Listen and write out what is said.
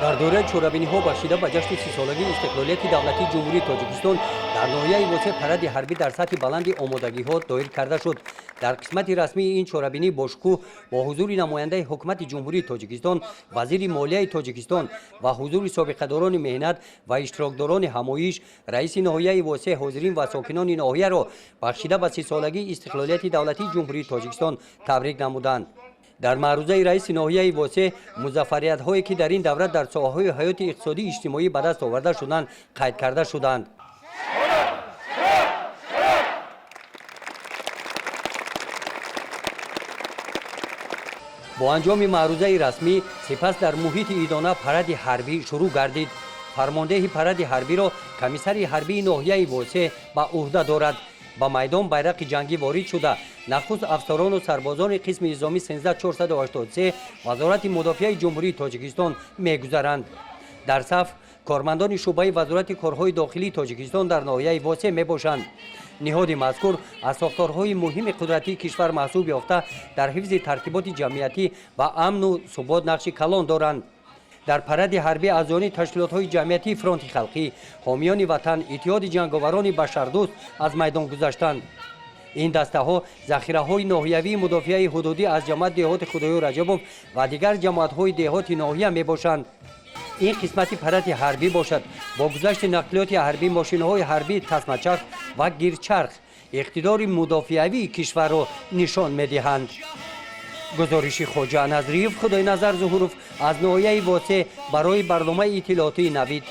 дар дораи чорабиниҳо бахшида ба ҷашни 30-солагии истиқлолияти давлати ҷумҳурии Тоҷикистон дар ноҳияи Восеъ паради ҳарбӣ дар сатҳи баланди омодагиҳо доир карда шуд. дар қисмати расмии ин чорабинӣ бо шукӯҳ бо ҳузури намояндаи ҳукумати ҷумҳурии Тоҷикистон, вазири молияи Тоҷикистон ва ҳузури собиқадорони меҳнат ва иштирокдорони ҳамоиш, раиси ноҳияи Восеъ, ҳозирин ва сокинони ноҳияро бахшида ба 30-солагии истиқлолияти давлати ҷумҳурии Тоҷикистон табрик намуданд. дар маърузаи раиси ноҳияи Восеъ музаффариятҳое ки дар ин давра дар соҳаҳои ҳаёти иқтисодӣ иҷтимоӣ ба даст оварда шуданд қайд карда шуданд. бо анҷоми маърузаи расмӣ сипас дар муҳити идона паради ҳарбӣ шурӯъ гардид. фармондеҳи паради ҳарбиро комиссари ҳарбии ноҳияи Восеъ ба уҳда дорад. ба майдон байрақи ҷангӣ ворид шуда нахуст афсарону сарбозони қисми низомӣ 13483 вазорати мудофиаи ҷумҳурии Тоҷикистон мегузаранд. дар саф кормандони шӯъбаи вазорати корҳои дохилии Тоҷикистон дар ноҳияи Восеъ мебошанд. ниҳоди мазкур аз сохторҳои муҳими қудратии кишвар маҳсуб ёфта дар ҳифзи тартиботи ҷамъиятӣ ва амну субот нақши калон доранд. дар паради ҳарбӣ аъзоёни ташкилотҳои ҷамъиятии фронти халқӣ, ҳомиёни ватан, иттиҳоди ҷанговарони башардӯст аз майдон гузаштанд. ин дастаҳо захираҳои ноҳиявии мудофиаи ҳудудӣ аз ҷамоат деҳоти Худоё Раҷабов ва дигар ҷамоатҳои деҳоти ноҳия мебошанд. ин қисмати паради ҳарбӣ бошад бо гузашти нақлиёти ҳарбӣ, мошинаҳои ҳарбии тасмачарх ва гирчарх иқтидори мудофиавии кишварро нишон медиҳанд. гузориши хоҷа Назриев, Худойназар Зуҳуров аз ноҳияи Восеъ барои барномаи иттилоотии Навид.